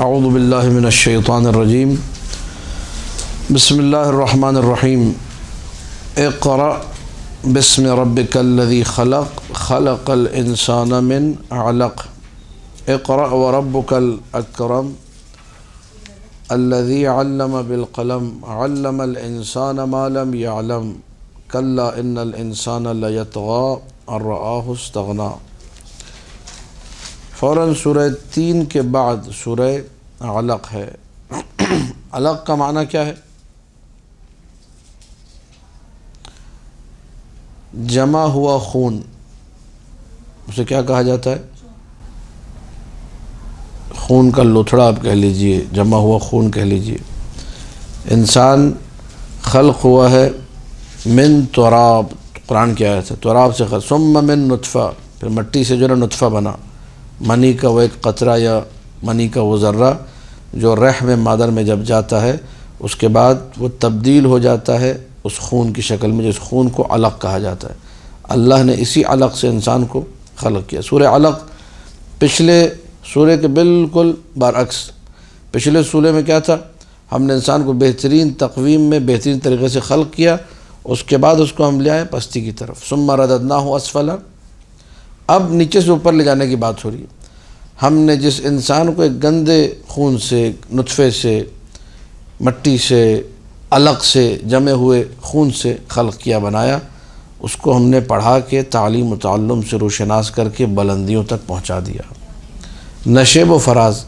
اعوذ باللہ من الشیطان الرجیم بسم اللہ الرحمن الرحیم اقرأ بسم ربک الذی خلق خلق الانسان من علق اقرأ وربک الاکرم الذی علم بالقلم علم الانسان ما لم يعلم کلا ان الانسان لیطغی ان رآہ استغنی۔ فوراً سورہ 3 کے بعد سورہ علق ہے۔ علق کا معنی کیا ہے؟ جمع ہوا خون، اسے کیا کہا جاتا ہے؟ خون کا لوتھڑا آپ کہہ لیجئے، جمع ہوا خون کہہ لیجئے۔ انسان خلق ہوا ہے من تراب، قرآن کی آیت ہے، تراب سے خلق، ثم من نطفہ، پھر مٹی سے جو نطفہ بنا، منی کا وہ ایک قطرہ یا منی کا وہ ذرہ جو رحم مادر میں جب جاتا ہے اس کے بعد وہ تبدیل ہو جاتا ہے اس خون کی شکل میں، جس خون کو علق کہا جاتا ہے۔ اللہ نے اسی علق سے انسان کو خلق کیا۔ سورہ علق پچھلے سورہ کے بالکل برعکس، پچھلے سورہ میں کیا تھا؟ ہم نے انسان کو بہترین تقویم میں بہترین طریقے سے خلق کیا، اس کے بعد اس کو ہم لے آئے پستی کی طرف، ثم رددناہ اسفل، اب نیچے سے اوپر لے جانے کی بات ہو رہی ہے۔ ہم نے جس انسان کو ایک گندے خون سے، نطفے سے، مٹی سے، علق سے، جمے ہوئے خون سے خلق کیا، بنایا، اس کو ہم نے پڑھا کے تعلیم و تعلم سے روشناس کر کے بلندیوں تک پہنچا دیا۔ نشیب و فراز،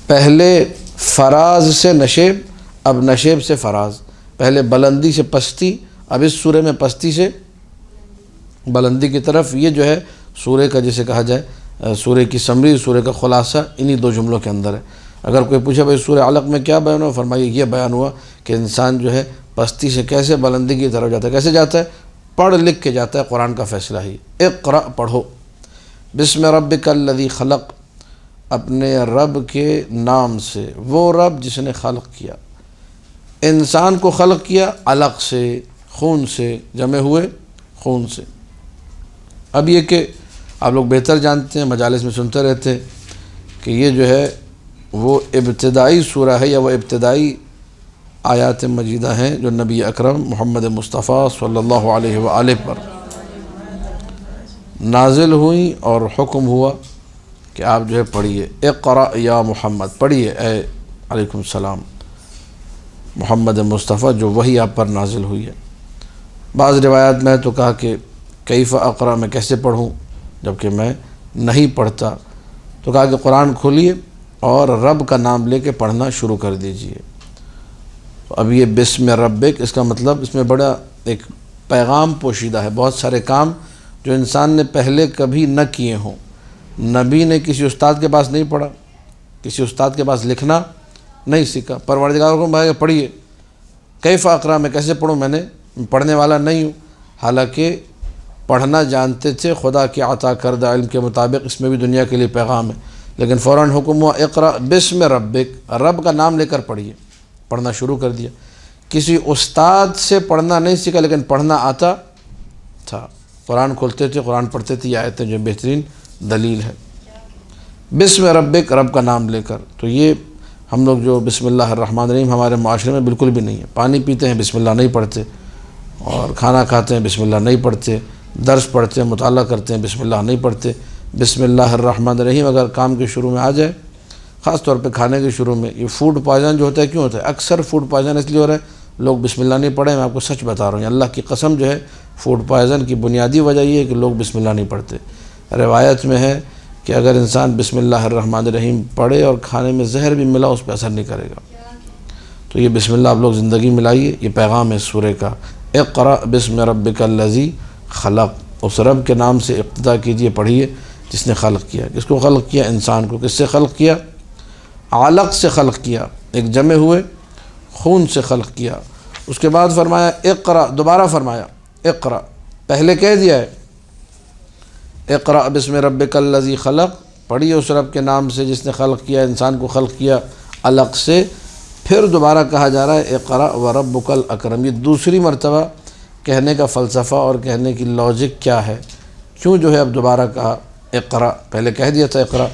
پہلے فراز سے نشیب، اب نشیب سے فراز، پہلے بلندی سے پستی، اب اس سورے میں پستی سے بلندی کی طرف۔ یہ جو ہے سورے کا جسے کہا جائے سورے کی سمری، سورے کا خلاصہ انہی دو جملوں کے اندر ہے۔ اگر کوئی پوچھے بھائی سورہ علق میں کیا بیان ہوا، فرمائیے یہ بیان ہوا کہ انسان جو ہے پستی سے کیسے بلندی کی طرف جاتا ہے۔ کیسے جاتا ہے؟ پڑھ لکھ کے جاتا ہے، قرآن کا فیصلہ ہی۔ اقرأ، پڑھو، بسم ربک الذی خلق، اپنے رب کے نام سے، وہ رب جس نے خلق کیا۔ انسان کو خلق کیا علق سے، خون سے، جمے ہوئے خون سے۔ اب یہ کہ آپ لوگ بہتر جانتے ہیں، مجالس میں سنتے رہتے ہیں کہ یہ جو ہے وہ ابتدائی سورہ ہے یا وہ ابتدائی آیات مجیدہ ہیں جو نبی اکرم محمد مصطفیٰ صلی اللہ علیہ وآلہ پر نازل ہوئیں اور حکم ہوا کہ آپ جو ہے پڑھیے، اقرأ یا محمد، پڑھیے اے علیکم السلام محمد مصطفیٰ، جو وحی آپ پر نازل ہوئی ہے۔ بعض روایات میں تو کہا کہ کیف اقرأ، میں کیسے پڑھوں جبکہ میں نہیں پڑھتا، تو کہا کہ قرآن کھولیے اور رب کا نام لے کے پڑھنا شروع کر دیجئے۔ اب یہ بسم ربک، اس کا مطلب اس میں بڑا ایک پیغام پوشیدہ ہے۔ بہت سارے کام جو انسان نے پہلے کبھی نہ کیے ہوں، نبی نے کسی استاد کے پاس نہیں پڑھا، کسی استاد کے پاس لکھنا نہیں سیکھا، پروردگار کو بھائی پڑھیے، کیف اقرأ، میں کیسے پڑھوں، میں نے پڑھنے والا نہیں ہوں، حالانکہ پڑھنا جانتے تھے، خدا کی عطا کردہ علم کے مطابق اس میں بھی دنیا کے لیے پیغام ہے، لیکن فوراً حکم ہوا اقرأ بسم ربک، رب کا نام لے کر پڑھیے، پڑھنا شروع کر دیا۔ کسی استاد سے پڑھنا نہیں سیکھا لیکن پڑھنا آتا تھا، قرآن کھولتے تھے، قرآن پڑھتے تھے، یہ آیتیں جو بہترین دلیل ہے۔ بسم ربک، رب کا نام لے کر۔ تو یہ ہم لوگ جو بسم اللہ الرحمن الرحیم ہمارے معاشرے میں بالکل بھی نہیں ہے۔ پانی پیتے ہیں بسم اللہ نہیں پڑھتے، اور کھانا کھاتے ہیں بسم اللہ نہیں پڑھتے، درس پڑھتے ہیں، مطالعہ کرتے ہیں بسم اللہ نہیں پڑھتے۔ بسم اللہ الرحمن الرحیم اگر کام کے شروع میں آ جائے، خاص طور پہ کھانے کے شروع میں، یہ فوڈ پوائزن جو ہوتا ہے کیوں ہوتا ہے؟ اکثر فوڈ پوائزن اس لیے ہو رہا ہے لوگ بسم اللہ نہیں پڑھیں۔ میں آپ کو سچ بتا رہا ہوں، اللہ کی قسم جو ہے فوڈ پوائزن کی بنیادی وجہ یہ ہے کہ لوگ بسم اللہ نہیں پڑھتے۔ روایت میں ہے کہ اگر انسان بسم اللہ الرحمن الرحیم پڑھے اور کھانے میں زہر بھی ملا اس پہ اثر نہیں کرے گا۔ تو یہ بسم اللہ آپ لوگ زندگی میں لائیے، یہ پیغام ہے سورہ کا۔ اقرأ بسم ربک الذی خلق، اس رب کے نام سے ابتدا کیجئے، پڑھیے جس نے خلق کیا۔ کس کو خلق کیا؟ انسان کو۔ کس سے خلق کیا؟ علق سے خلق کیا، ایک جمے ہوئے خون سے خلق کیا۔ اس کے بعد فرمایا اقرأ، دوبارہ فرمایا اقرأ، پہلے کہہ دیا ہے اقرأ بسم ربک الذی خلق، پڑھیے اس رب کے نام سے جس نے خلق کیا، انسان کو خلق کیا علق سے۔ پھر دوبارہ کہا جا رہا ہے اقرأ وربک الاکرم۔ یہ دوسری مرتبہ کہنے کا فلسفہ اور کہنے کی لاجک کیا ہے؟ کیوں جو ہے اب دوبارہ کہا اقرأ؟ پہلے کہہ دیا تھا اقرأ۔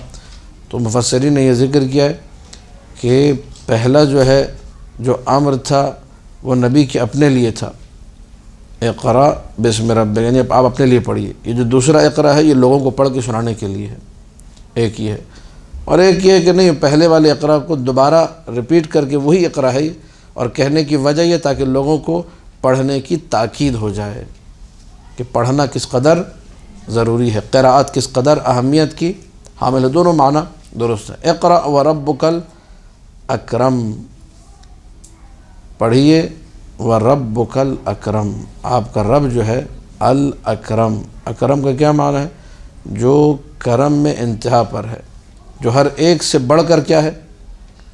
تو مفسرین نے یہ ذکر کیا ہے کہ پہلا جو ہے جو امر تھا وہ نبی کے اپنے لیے تھا، اقرا بسم ربک، یعنی آپ اپنے لیے پڑھیے۔ یہ جو دوسرا اقرا ہے یہ لوگوں کو پڑھ کے سنانے کے لیے ہے، ایک یہ ہے۔ اور ایک یہ ہے کہ نہیں، پہلے والے اقرا کو دوبارہ ریپیٹ کر کے وہی اقرا ہے، اور کہنے کی وجہ یہ تاکہ لوگوں کو پڑھنے کی تاکید ہو جائے کہ پڑھنا کس قدر ضروری ہے، قراءت کس قدر اہمیت کی حامل ہے۔ دونوں معنی درست ہے۔ اقرا وربک الاکرم، پڑھیے وربک الاکرم، آپ کا رب جو ہے الاکرم، اکرم کا کیا معنی ہے؟ جو کرم میں انتہا پر ہے، جو ہر ایک سے بڑھ کر کیا ہے؟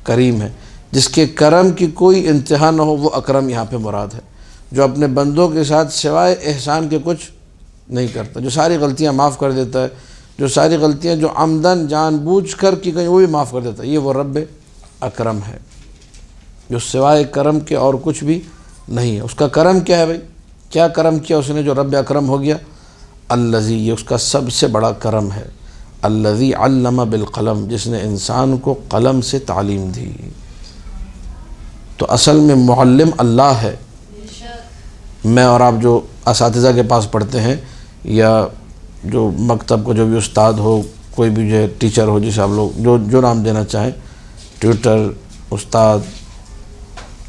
کریم ہے، جس کے کرم کی کوئی انتہا نہ ہو، وہ اکرم یہاں پہ مراد ہے۔ جو اپنے بندوں کے ساتھ سوائے احسان کے کچھ نہیں کرتا، جو ساری غلطیاں معاف کر دیتا ہے، جو ساری غلطیاں جو عمدن جان بوجھ کر کی گئی وہ بھی معاف کر دیتا ہے، یہ وہ رب اکرم ہے، جو سوائے کرم کے اور کچھ بھی نہیں ہے۔ اس کا کرم کیا ہے بھائی؟ کیا کرم کیا اس نے جو رب اکرم ہو گیا؟ الذی، یہ اس کا سب سے بڑا کرم ہے، الذی علم بالقلم، جس نے انسان کو قلم سے تعلیم دی۔ تو اصل میں معلم اللہ ہے۔ میں اور آپ جو اساتذہ کے پاس پڑھتے ہیں، یا جو مکتب کو جو بھی استاد ہو، کوئی بھی جو ہے ٹیچر ہو، جسے آپ لوگ جو نام دینا چاہیں، ٹیوٹر، استاد،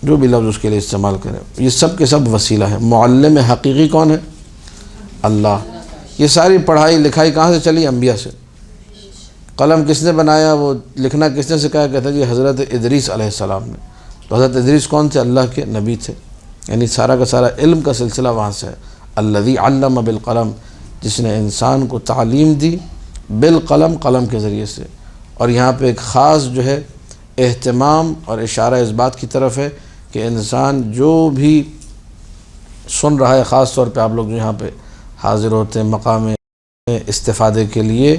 جو بھی لفظ اس کے لیے استعمال کریں، یہ سب کے سب وسیلہ ہے۔ معلم حقیقی کون ہے؟ اللہ۔ یہ ساری پڑھائی لکھائی کہاں سے چلی؟ انبیاء سے۔ قلم کس نے بنایا، وہ لکھنا کس نے سکھایا؟ کہتا ہے جی حضرت ادریس علیہ السلام نے۔ تو حضرت ادریس کون تھے؟ اللہ کے نبی تھے، یعنی سارا کا سارا علم کا سلسلہ وہاں سے ہے۔ الذی علم بالقلم، جس نے انسان کو تعلیم دی بالقلم، قلم کے ذریعے سے۔ اور یہاں پہ ایک خاص جو ہے اہتمام اور اشارہ اس بات کی طرف ہے کہ انسان جو بھی سن رہا ہے، خاص طور پہ آپ لوگ جو یہاں پہ حاضر ہوتے ہیں مقام استفادے کے لیے،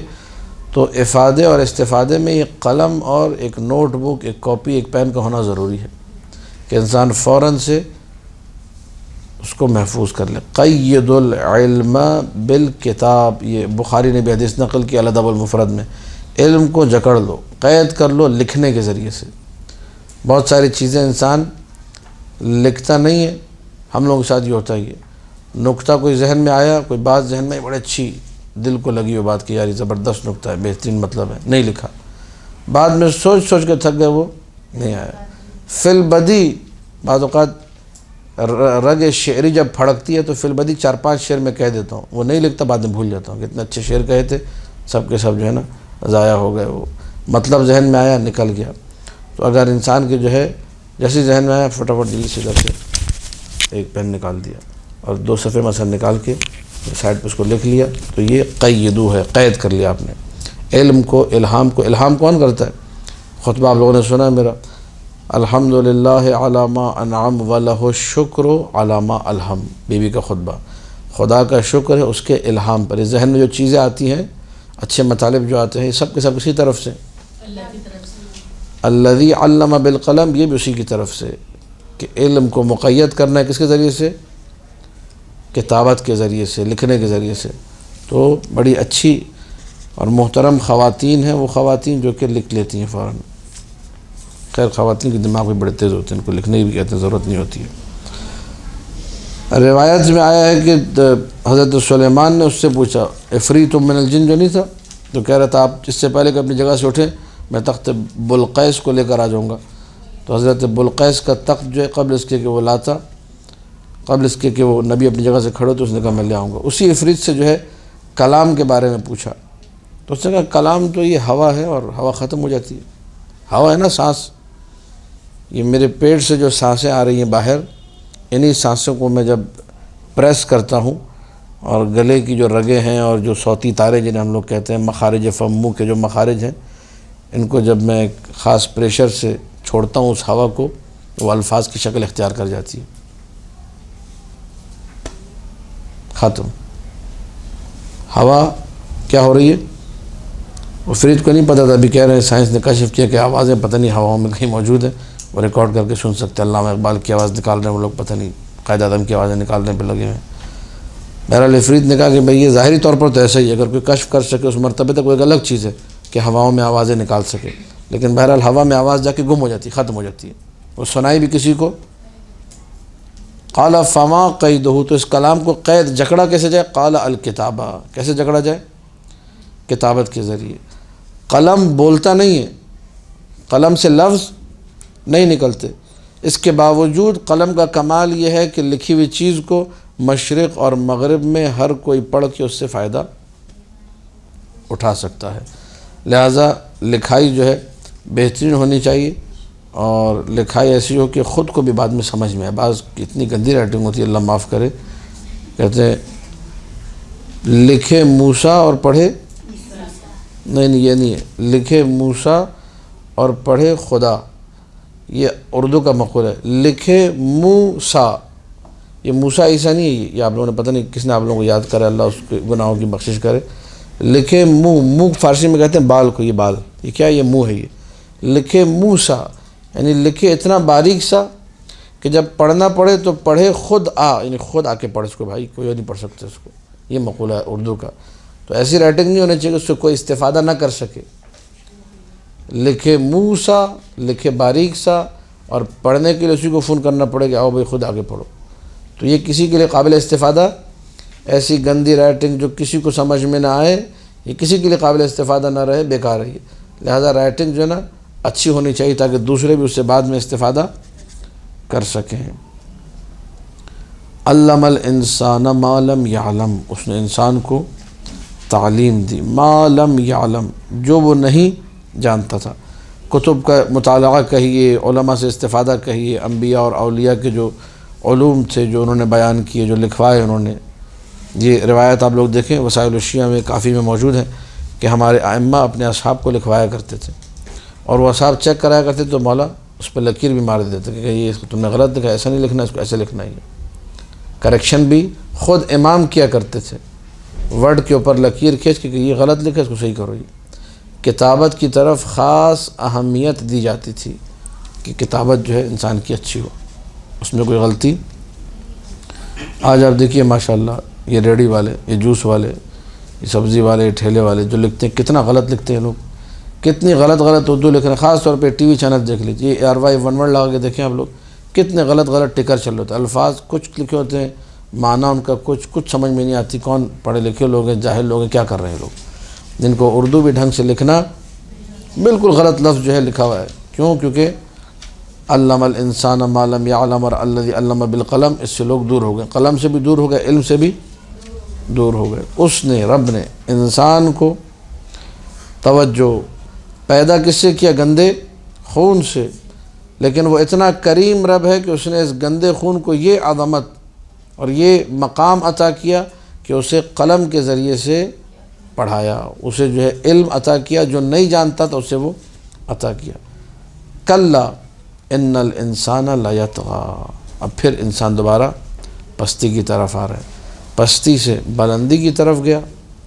تو افادے اور استفادے میں ایک قلم اور ایک نوٹ بک، ایک کاپی، ایک پین کا ہونا ضروری ہے کہ انسان فوراً سے اس کو محفوظ کر لے۔ قید العلم بالکتاب، یہ بخاری نے بھی حدیث نقل کی الادب المفرد میں، علم کو جکڑ لو، قید کر لو لکھنے کے ذریعے سے۔ بہت ساری چیزیں انسان لکھتا نہیں ہے، ہم لوگوں کے ساتھ یہ ہوتا ہی ہے، نکتہ کوئی ذہن میں آیا، کوئی بات ذہن میں بڑی اچھی دل کو لگی وہ بات کہ یار یہ زبردست نکتہ ہے، بہترین مطلب ہے، نہیں لکھا، بعد میں سوچ سوچ کے تھک گئے، وہ نہیں آیا۔ فی البدی بعض اوقات رگ شعری جب پھڑکتی ہے تو فی البدی 4-5 شعر میں کہہ دیتا ہوں، وہ نہیں لکھتا، بعد میں بھول جاتا ہوں کہ اتنے اچھے شعر کہے تھے، سب کے سب جو ہے نا ضائع ہو گئے، وہ مطلب ذہن میں آیا نکل گیا۔ تو اگر انسان کے جو ہے جیسے ذہن میں آیا فٹافٹ جلدی سے ادھر سے ایک پین نکال دیا اور 2 صفحے مثلا نکال کے سائڈ پہ اس کو لکھ لیا، تو یہ قیدو ہے، قید کر لیا آپ نے۔ علم کو، الہام کون کرتا ہے؟ خطبہ آپ لوگوں نے سنا ہے میرا، الحمدللہ علی ما انعم ولہ الشکر علی ما الہم، بی کا خطبہ، خدا کا شکر ہے اس کے الہام پر۔ ذہن میں جو چیزیں آتی ہیں، اچھے مطالب جو آتے ہیں، یہ سب کے سب اسی طرف سے، اللہ کی طرف سے۔ الذی علم بالقلم، یہ بھی اسی کی طرف سے کہ علم کو مقید کرنا ہے کس کے ذریعے سے؟ کتابت کے ذریعے سے، لکھنے کے ذریعے سے۔ تو بڑی اچھی اور محترم خواتین ہیں وہ خواتین جو کہ لکھ لیتی ہیں فوراً۔ خیر خواتین کے دماغ بھی بڑے تیز ہوتے ہیں، ان کو لکھنے کی بھی کہتے ہیں ضرورت نہیں ہوتی ہے۔ روایت میں آیا ہے کہ حضرت سلیمان نے اس سے پوچھا، عفریت من الجن جو نہیں تھا، تو کہہ رہا تھا آپ اس سے پہلے کہ اپنی جگہ سے اٹھیں میں تخت بلقیس کو لے کر آ جاؤں گا۔ تو حضرت بلقیس کا تخت جو ہے قبل اس کے کہ وہ لاتا، قبل اس کے کہ وہ نبی اپنی جگہ سے کھڑے تو اس نے کہا میں لے آؤں گا۔ اسی عفریت سے جو ہے کلام کے بارے میں پوچھا، تو اس نے کہا کلام تو یہ ہوا ہے اور ہوا ختم ہو جاتی ہے، ہوا ہے نا سانس، یہ میرے پیٹ سے جو سانسیں آ رہی ہیں باہر، انہی سانسوں کو میں جب پریس کرتا ہوں اور گلے کی جو رگیں ہیں اور جو صوتی تارے جنہیں ہم لوگ کہتے ہیں، مخارج فم، منہ کے جو مخارج ہیں، ان کو جب میں ایک خاص پریشر سے چھوڑتا ہوں اس ہوا کو، وہ الفاظ کی شکل اختیار کر جاتی ہے، ختم۔ ہوا کیا ہو رہی ہے؟ وہ فرید کو نہیں پتہ تھا، ابھی کہہ رہے ہیں سائنس نے کشف کیا کہ آوازیں پتہ نہیں ہواؤں میں کہیں موجود ہیں، وہ ریکارڈ کر کے سن سکتے ہیں۔ علامہ اقبال کی آواز نکال رہے ہیں وہ لوگ، پتہ نہیں قائد اعظم کی آوازیں نکالنے پہ لگے ہیں۔ بہرحال فرید نے کہا کہ بھئی یہ ظاہری طور پر تو ایسا ہی ہے، اگر کوئی کشف کر سکے اس مرتبے تک وہ ایک الگ چیز ہے کہ ہواؤں میں آوازیں نکال سکے، لیکن بہرحال ہوا میں آواز جا کے گم ہو جاتی ہے، ختم ہو جاتی ہے، وہ سنائی بھی کسی کو۔ قال فما قیدہ، تو اس کلام کو قید جکڑا کیسے جائے؟ قال الکتابہ، کیسے جکڑا جائے؟ کتابت کے ذریعے۔ قلم بولتا نہیں ہے، قلم سے لفظ نہیں نکلتے، اس کے باوجود قلم کا کمال یہ ہے کہ لکھی ہوئی چیز کو مشرق اور مغرب میں ہر کوئی پڑھ کے اس سے فائدہ اٹھا سکتا ہے۔ لہٰذا لکھائی جو ہے بہترین ہونی چاہیے، اور لکھائی ایسی ہو کہ خود کو بھی بعد میں سمجھ میں آئے۔ بعض اتنی گندی رائٹنگ ہوتی ہے، اللہ معاف کرے، کہتے ہیں لکھے موسیٰ اور پڑھے، نہیں یہ نہیں ہے، لکھے موسیٰ اور پڑھے خدا، یہ اردو کا مقولہ ہے۔ لکھے موسیٰ، یہ موسیٰ عیسیٰ نہیں ہے، یہ آپ لوگوں نے پتہ نہیں کس نے آپ لوگوں کو یاد کرے، اللہ اس کے گناہوں کی بخشش کرے۔ لکھے منہ فارسی میں کہتے ہیں بال کو، یہ بال، یہ کیا؟ یہ منہ ہے۔ یہ لکھے موسیٰ یعنی لکھے اتنا باریک سا کہ جب پڑھنا پڑے تو پڑھے خود یعنی خود آ کے پڑھ اس کو، بھائی کوئی نہیں پڑھ سکتا اس کو، یہ مقولہ ہے اردو کا۔ تو ایسی رائٹنگ نہیں ہونی چاہیے کہ اس سے کوئی استفادہ نہ کر سکے۔ لکھے موسیٰ، لکھے باریک سا، اور پڑھنے کے لیے اسی کو فون کرنا پڑے کہ آؤ بھائی خود آگے پڑھو، تو یہ کسی کے لیے قابل استفادہ، ایسی گندی رائٹنگ جو کسی کو سمجھ میں نہ آئے، یہ کسی کے لیے قابل استفادہ نہ رہے، بیکار رہی۔ لہذا رائٹنگ جو ہے نا اچھی ہونی چاہیے تاکہ دوسرے بھی اس سے بعد میں استفادہ کر سکیں۔ علم الانسان ما لم یعلم، اس نے انسان کو تعلیم دی، ما لم یعلم، جو وہ نہیں جانتا تھا۔ کتب کا مطالعہ کہیے، علماء سے استفادہ کہیے، انبیاء اور اولیاء کے جو علوم تھے جو انہوں نے بیان کیے، جو لکھوائے انہوں نے، یہ روایت آپ لوگ دیکھیں وسائل الشیعہ میں کافی میں موجود ہے کہ ہمارے ائمہ اپنے اصحاب کو لکھوایا کرتے تھے، اور وہ اصحاب چیک کرایا کرتے تو مولا اس پہ لکیر بھی مار دیتے کہ یہ اس کو تم نے غلط لکھا، ایسا نہیں لکھنا، اس کو ایسے لکھنا ہی ہے۔ کریکشن بھی خود امام کیا کرتے تھے، ورڈ کے اوپر لکیر کھینچ کے کہ یہ غلط لکھا، اس کو صحیح کرو۔ یہ کتابت کی طرف خاص اہمیت دی جاتی تھی کہ کتابت جو ہے انسان کی اچھی ہو، اس میں کوئی غلطی۔ آج آپ دیکھیے ماشاءاللہ یہ ریڑھی والے، یہ جوس والے، یہ سبزی والے، یہ ٹھیلے والے جو لکھتے ہیں، کتنا غلط لکھتے ہیں لوگ، کتنی غلط اردو لکھ رہے ہیں۔ خاص طور پہ ٹی وی چینل دیکھ لیجیے، RY11 لگا کے دیکھیں آپ لوگ، کتنے غلط ٹکر چل رہے ہوتے ہیں، الفاظ کچھ لکھے ہوتے ہیں، معنی ان کا کچھ سمجھ میں نہیں آتی، کون پڑھے لکھے لوگ ہیں، جاہل لوگ ہیں، کیا کر رہے ہیں لوگ، جن کو اردو بھی ڈھنگ سے لکھنا، بالکل غلط لفظ جو ہے لکھا ہوا ہے۔ کیونکہ علم الانسان ما لم یعلم اور الذی علم بالقلم، اس سے لوگ دور ہو گئے، قلم سے بھی دور ہو گئے، علم سے بھی دور ہو گئے۔ اس نے، رب نے انسان کو توجہ پیدا کس سے کیا؟ گندے خون سے، لیکن وہ اتنا کریم رب ہے کہ اس نے اس گندے خون کو یہ عظمت اور یہ مقام عطا کیا کہ اسے قلم کے ذریعے سے پڑھایا، اسے جو ہے علم عطا کیا، جو نہیں جانتا تھا اسے وہ عطا کیا۔ کلا ان الانسان لیطغی، اب پھر انسان دوبارہ پستی کی طرف آ رہا ہے، پستی سے بلندی کی طرف گیا۔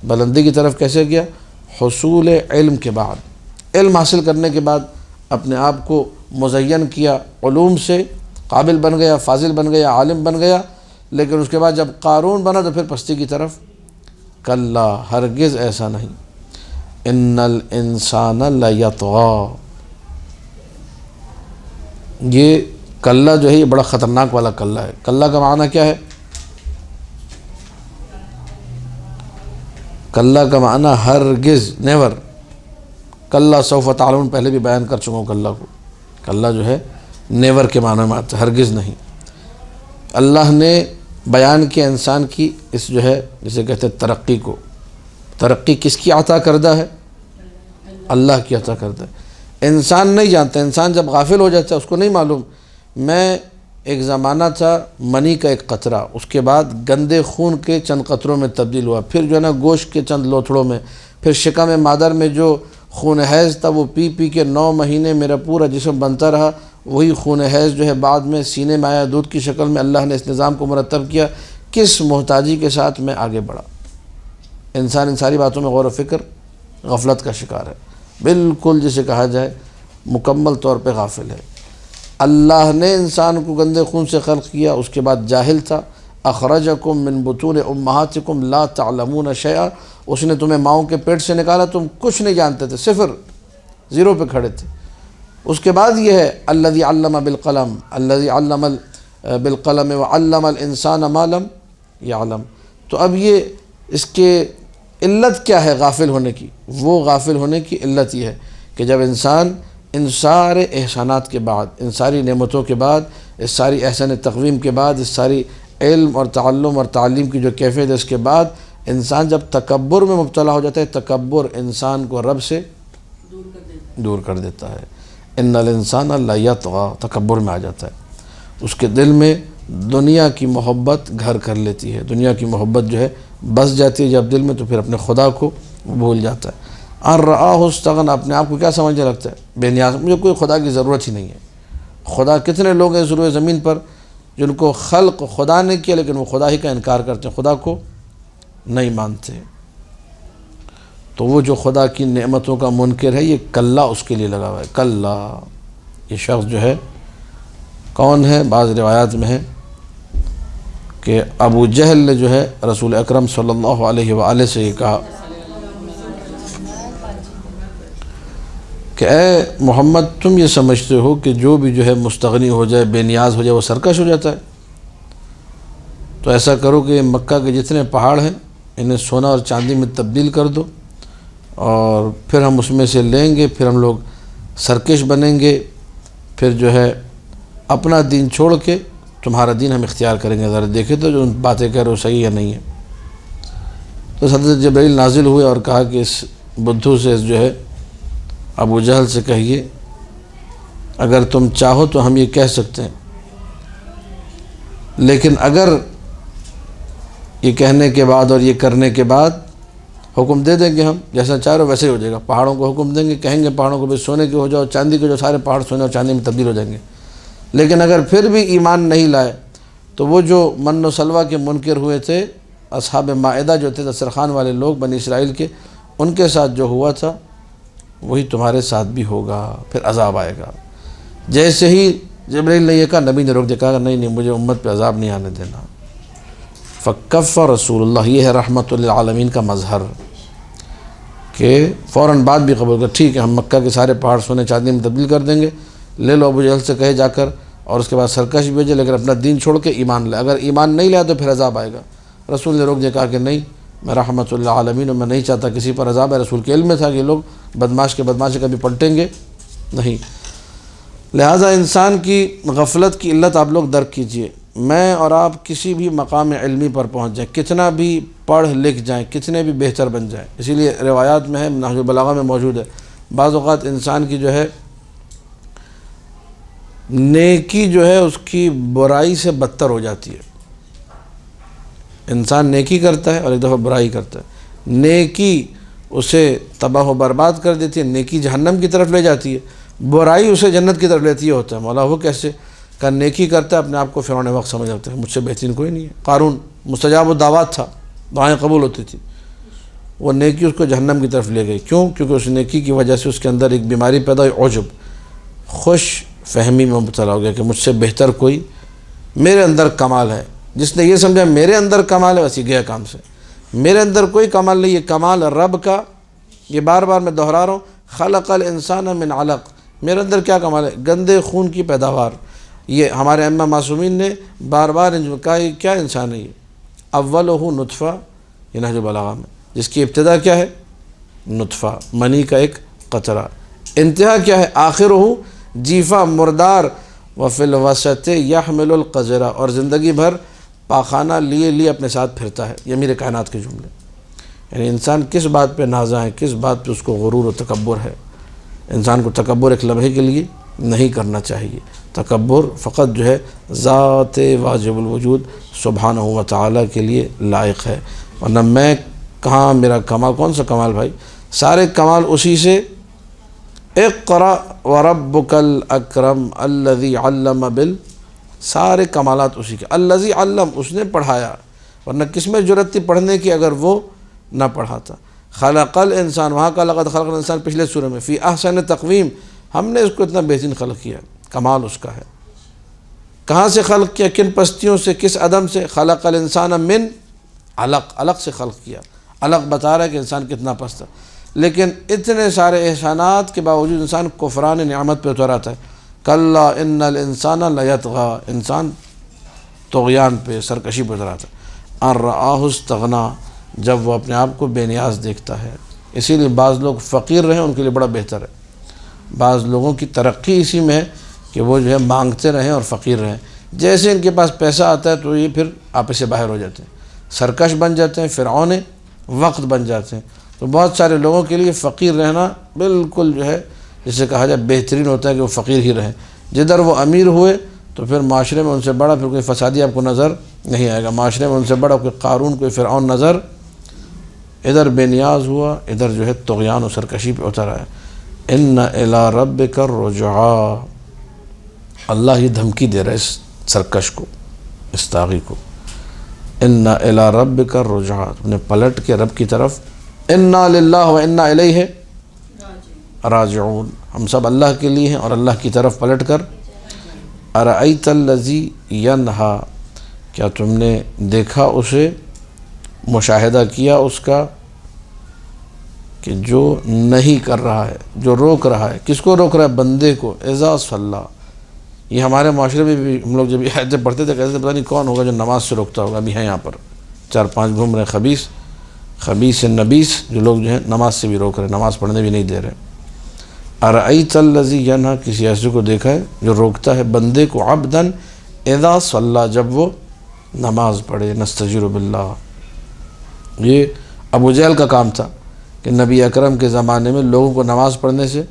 بلندی کی طرف کیسے گیا؟ حصول علم کے بعد، علم حاصل کرنے کے بعد اپنے آپ کو مزین کیا، علوم سے قابل بن گیا، فاضل بن گیا، عالم بن گیا، لیکن اس کے بعد جب قارون بنا تو پھر پستی کی طرف۔ کلا، ہرگز ایسا نہیں، ان الانسان لیطغی، یہ کلا جو ہے یہ بڑا خطرناک والا کلا ہے۔ کلا کا معنی کیا ہے؟ کلا کا معنی ہرگز، نیور۔ کلا سوف تعلمون، پہلے بھی بیان کر چکا ہوں کلا کو۔ کلا جو ہے نیور کے معنی میں آتا ہے، ہرگز نہیں۔ اللہ نے بیان کیا انسان کی اس جو ہے جسے کہتے ہیں ترقی کو۔ ترقی کس کی عطا کردہ ہے؟ اللہ کی عطا کردہ ہے۔ انسان نہیں جانتا، انسان جب غافل ہو جاتا ہے، اس کو نہیں معلوم۔ میں ایک زمانہ تھا منی کا ایک قطرہ، اس کے بعد گندے خون کے چند قطروں میں تبدیل ہوا، پھر جو ہے نا گوشت کے چند لوتھڑوں میں، پھر شکم مادر میں جو خون حیض تھا وہ پی پی کے 9 مہینے میرا پورا جسم بنتا رہا، وہی خون حیض جو ہے بعد میں سینے میں آیا دودھ کی شکل میں۔ اللہ نے اس نظام کو مرتب کیا، کس محتاجی کے ساتھ میں آگے بڑھا۔ انسان ان ساری باتوں میں غور و فکر، غفلت کا شکار ہے، بالکل جسے کہا جائے مکمل طور پہ غافل ہے۔ اللہ نے انسان کو گندے خون سے خلق کیا، اس کے بعد جاہل تھا۔ اخرجکم من بطون امہاتکم لا تعلمون شیئا، اس نے تمہیں ماؤں کے پیٹ سے نکالا، تم کچھ نہیں جانتے تھے، صفر، زیرو پہ کھڑے تھے۔ اس کے بعد یہ ہے الذی علم بالقلم، الذی علم بالقلم وعلم الانسان ما لم یعلم. تو اب یہ اس کے علت کیا ہے غافل ہونے کی؟ وہ غافل ہونے کی علت یہ ہے کہ جب انسان ان سارے احسانات کے بعد، ان ساری نعمتوں کے بعد، اس ساری احسان تقویم کے بعد، اس ساری علم اور تعلم اور تعلیم کی جو کیفیت ہے، اس کے بعد انسان جب تکبر میں مبتلا ہو جاتا ہے، تکبر انسان کو رب سے دور کر دیتا ہے. ان الانسان لیطغی، تکبر میں آ جاتا ہے، اس کے دل میں دنیا کی محبت گھر کر لیتی ہے، دنیا کی محبت جو ہے بس جاتی ہے جب دل میں، تو پھر اپنے خدا کو بھول جاتا ہے. ان رآہ استغنی، اپنے آپ کو کیا سمجھنے لگتا ہے؟ بے نیاز، مجھے کوئی خدا کی ضرورت ہی نہیں ہے. خدا کتنے لوگ ہیں روئے زمین پر جن کو خلق خدا نے کیا لیکن وہ خدا ہی کا انکار کرتے ہیں، خدا کو نہیں مانتے. تو وہ جو خدا کی نعمتوں کا منکر ہے، یہ کلا اس کے لیے لگا ہوا ہے. کلا، یہ شخص جو ہے کون ہے؟ بعض روایات میں ہے کہ ابو جہل نے جو ہے رسول اکرم صلی اللہ علیہ وآلہ سے یہ کہا کہ اے محمد، تم یہ سمجھتے ہو کہ جو بھی جو ہے مستغنی ہو جائے، بے نیاز ہو جائے، وہ سرکش ہو جاتا ہے؟ تو ایسا کرو کہ مکہ کے جتنے پہاڑ ہیں انہیں سونا اور چاندی میں تبدیل کر دو، اور پھر ہم اس میں سے لیں گے، پھر ہم لوگ سرکش بنیں گے، پھر جو ہے اپنا دین چھوڑ کے تمہارا دین ہم اختیار کریں گے، ذرا دیکھے تو جو باتیں کہہ رہے ہو صحیح یا نہیں ہے. تو حضرت جبرائیل نازل ہوئے اور کہا کہ اس بدھو سے جو ہے ابو جہل سے کہیے اگر تم چاہو تو ہم یہ کہہ سکتے ہیں، لیکن اگر یہ کہنے کے بعد اور یہ کرنے کے بعد حکم دے دیں گے ہم جیسا چاہ رہے ویسے ہی ہو جائے گا. پہاڑوں کو حکم دیں گے، کہیں گے پہاڑوں کو بھی سونے کے ہو جاؤ، چاندی کے جو سارے پہاڑ سونے اور چاندی میں تبدیل ہو جائیں گے. لیکن اگر پھر بھی ایمان نہیں لائے تو وہ جو من و سلوہ کے منکر ہوئے تھے، اصحاب مائدہ جو تھے دسترخوان والے لوگ بنی اسرائیل کے، ان کے ساتھ جو ہوا تھا وہی تمہارے ساتھ بھی ہوگا، پھر عذاب آئے گا. جیسے ہی جبرائیل نے یہ کہا، نبی نے روک دیا، کہا نہیں نہیں مجھے امت پہ عذاب نہیں آنے دینا. فکف رسول اللہ، یہ ہے رحمت للعالمین کا مظہر کہ فوراً بات بھی قبول کر، ٹھیک ہے ہم مکہ کے سارے پہاڑ سونے چاندی میں تبدیل کر دیں گے، لے لو ابو جہل سے کہے جا کر، اور اس کے بعد سرکش بھیجے، لیکن اپنا دین چھوڑ کے ایمان لائے. اگر ایمان نہیں لایا تو پھر عذاب آئے گا. رسول نے روک دیا، کہا کہ نہیں، میں رحمت للعالمین میں نہیں چاہتا کسی پر عذاب ہے. رسول کے علم میں تھا کہ یہ لوگ بدماش کے بدماشی کبھی پلٹیں گے نہیں. لہٰذا انسان کی غفلت کی علت آپ لوگ درک کیجئے. میں اور آپ کسی بھی مقام علمی پر پہنچ جائیں، کتنا بھی پڑھ لکھ جائیں، کتنے بھی بہتر بن جائیں، اسی لیے روایات میں ہے، نہج البلاغہ میں موجود ہے، بعض اوقات انسان کی جو ہے نیکی جو ہے اس کی برائی سے بدتر ہو جاتی ہے. انسان نیکی کرتا ہے اور ایک دفعہ برائی کرتا ہے، نیکی اسے تباہ و برباد کر دیتی ہے، نیکی جہنم کی طرف لے جاتی ہے، برائی اسے جنت کی طرف لیتی ہوتا ہے. مولا وہ کیسے؟ کہ نیکی کرتا ہے، اپنے آپ کو فرعون وقت سمجھ رکھتا ہے، مجھ سے بہترین کوئی نہیں ہے. قارون مستجاب الدعوات تھا، دعائیں قبول ہوتی تھی، وہ نیکی اس کو جہنم کی طرف لے گئی. کیوں؟ کیونکہ اس نیکی کی وجہ سے اس کے اندر ایک بیماری پیدا ہوئی، عجب، خوش فہمی میں مبتلا ہو گیا کہ مجھ سے بہتر کوئی، میرے اندر کمال ہے. جس نے یہ سمجھا میرے اندر کمال ہے ویسے گیا کام سے. میرے اندر کوئی کمال نہیں، یہ کمال رب کا. یہ بار بار میں دہرا رہا ہوں، خلق الانسان من علق، میرے اندر کیا کمال ہے؟ گندے خون کی پیداوار. یہ ہمارے ائمہ معصومین نے بار بار کہا یہ کیا انسان ہے؟ یہ اولہ نطفہ، یہ نہج البلاغہ میں، جس کی ابتدا کیا ہے؟ نطفہ، منی کا ایک قطرہ. انتہا کیا ہے؟ آخرہ جیفہ مردار، وفی الوسط یحمل القذرہ، اور زندگی بھر پاخانہ لیے اپنے ساتھ پھرتا ہے. یہ میرے کائنات کے جملے. یعنی انسان کس بات پہ نازاں ہے، کس بات پہ اس کو غرور و تکبر ہے. انسان کو تکبر ایک لمحے کے لیے نہیں کرنا چاہیے. تکبر فقط جو ہے ذات واجب الوجود سبحانہ و تعالیٰ کے لیے لائق ہے، ورنہ میں کہاں، میرا کمال کون سا کمال بھائی؟ سارے کمال اسی سے. اقرأ وربک الاکرم الذی علم سارے کمالات اسی کے. الذی علم، اس نے پڑھایا، ورنہ کس میں جرأت تھی پڑھنے کی اگر وہ نہ پڑھاتا. خلق الانسان، وہاں کا لقد خلق الانسان پچھلے سورہ میں، فی احسن تقویم، ہم نے اس کو اتنا بہترین خلق کیا، کمال اس کا ہے. کہاں سے خلق کیا؟ کن پستیوں سے، کس عدم سے؟ خلق الانسان من علق، علق سے خلق کیا. علق بتا رہا ہے کہ انسان کتنا پست ہے. لیکن اتنے سارے احسانات کے باوجود انسان کفران نعمت پہ اتر آتا ہے. کلا ان الانسان لیطغی، انسان طغیان پہ، سرکشی پہ اتر آتا ہے. ان رآہ استغنی، جب وہ اپنے آپ کو بے نیاز دیکھتا ہے. اسی لیے بعض لوگ فقیر رہیں ان کے لیے بڑا بہتر ہے. بعض لوگوں کی ترقی اسی میں ہے کہ وہ جو ہے مانگتے رہیں اور فقیر رہیں. جیسے ان کے پاس پیسہ آتا ہے تو یہ پھر آپے سے باہر ہو جاتے ہیں، سرکش بن جاتے ہیں، فرعون وقت بن جاتے ہیں. تو بہت سارے لوگوں کے لیے فقیر رہنا بالکل جو ہے جسے کہا جائے بہترین ہوتا ہے کہ وہ فقیر ہی رہیں. جدھر وہ امیر ہوئے تو پھر معاشرے میں ان سے بڑا پھر کوئی فسادی آپ کو نظر نہیں آئے گا. معاشرے میں ان سے بڑا کوئی قارون، کوئی فرعون نظر، ادھر بے نیاز ہوا، ادھر جو ہے طغیان و سرکشی پہ اتر آیا. ان الی ربک الرجعی، اللہ یہ دھمکی دے رہا ہے اس سرکش کو، اس طاغی کو. ان الی ربک الرجعی، تم نے پلٹ کے رب کی طرف. انا للہ و انا الیہ راجعون، ہم سب اللہ کے لیے ہیں اور اللہ کی طرف پلٹ کر. ارأیت الذی ینہا، کیا تم نے دیکھا اسے، مشاہدہ کیا اس کا کہ جو نہیں کر رہا ہے، جو روک رہا ہے. کس کو روک رہا ہے؟ بندے کو. اذا صلی، یہ ہمارے معاشرے میں بھی ہم لوگ جب یہ آیتیں پڑھتے تھے کہتے تھے پتہ نہیں کون ہوگا جو نماز سے روکتا ہوگا. ابھی ہیں یہاں پر 4-5 گھوم رہے خبیث نبیس، جو لوگ جو ہیں نماز سے بھی روک رہے، نماز پڑھنے بھی نہیں دے رہے. ارأیت الذی ینہا، کسی ایسے کو دیکھا ہے جو روکتا ہے بندے کو، عبدا اذا صلی، جب وہ نماز پڑھے. نستجیر باللہ، یہ ابو جہل کا کام تھا کہ نبی اکرم کے زمانے میں لوگوں کو نماز پڑھنے سے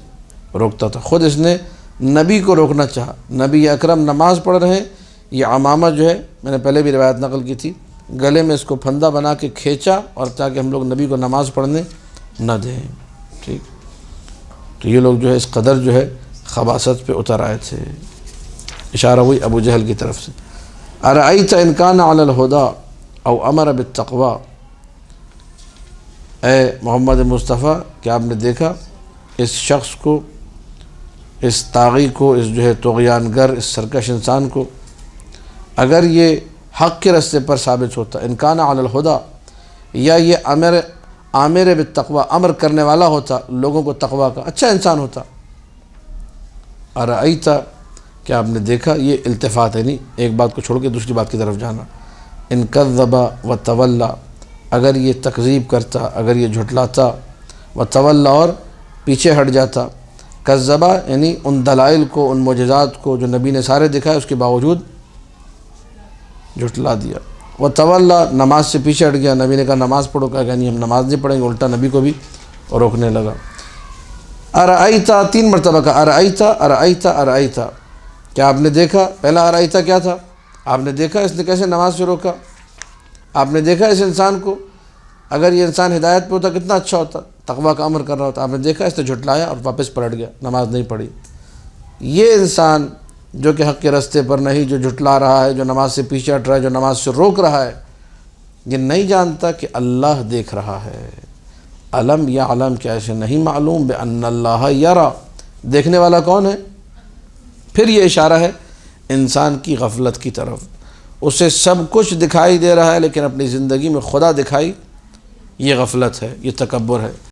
روکتا تھا. خود اس نے نبی کو روکنا چاہا. نبی اکرم نماز پڑھ رہے ہیں، یہ عمامہ جو ہے میں نے پہلے بھی روایت نقل کی تھی، گلے میں اس کو پھندا بنا کے کھینچا اور تاکہ ہم لوگ نبی کو نماز پڑھنے نہ دیں. ٹھیک، تو یہ لوگ جو ہے اس قدر جو ہے خباثت پہ اتر آئے تھے. اشارہ ہوئی ابو جہل کی طرف سے. ارأیت ان کان علی الہدی او امر بالتقوی، اے محمد مصطفیٰ کیا آپ نے دیکھا اس شخص کو، اس طاغی کو، اس جو ہے طغیان گر، اس سرکش انسان کو، اگر یہ حق کے راستے پر ثابت ہوتا، ان کان علی الہدی، یا یہ عامر بالتقوی، امر کرنے والا ہوتا لوگوں کو تقوی کا، اچھا انسان ہوتا. ارأیت، کیا آپ نے دیکھا، یہ التفات ہے، نہیں ایک بات کو چھوڑ کے دوسری بات کی طرف جانا. ان کذب وتولی، اگر یہ تکذیب کرتا، اگر یہ جھٹلاتا، وتولی، اور پیچھے ہٹ جاتا. کذبہ یعنی ان دلائل کو، ان معجزات کو جو نبی نے سارے دکھائے اس کے باوجود جھٹلا دیا. وتولی، نماز سے پیچھے ہٹ گیا. نبی نے کہا نماز پڑھو، کہا نہیں ہم نماز نہیں پڑھیں گے، الٹا نبی کو بھی روکنے لگا. ارأیت، 3 مرتبہ کا ارأیت ارأیت ارأیت، کیا آپ نے دیکھا. پہلا ارأیت کیا تھا، آپ نے دیکھا اس نے کیسے نماز سے روکا. آپ نے دیکھا اس انسان کو، اگر یہ انسان ہدایت پہ ہوتا کتنا اچھا ہوتا، تقوی کا امر کر رہا ہوتا. آپ نے دیکھا اس نے جھٹلایا اور واپس پلٹ گیا، نماز نہیں پڑھی. یہ انسان جو کہ حق کے راستے پر نہیں، جو جھٹلا رہا ہے، جو نماز سے پیچھے ہٹ رہا ہے، جو نماز سے روک رہا ہے، یہ نہیں جانتا کہ اللہ دیکھ رہا ہے. علم یعلم، کیا اسے نہیں معلوم، بأن اللہ یرا، دیکھنے والا کون ہے. پھر یہ اشارہ ہے انسان کی غفلت کی طرف. اسے سب کچھ دکھائی دے رہا ہے لیکن اپنی زندگی میں خدا دکھائی، یہ غفلت ہے، یہ تکبر ہے.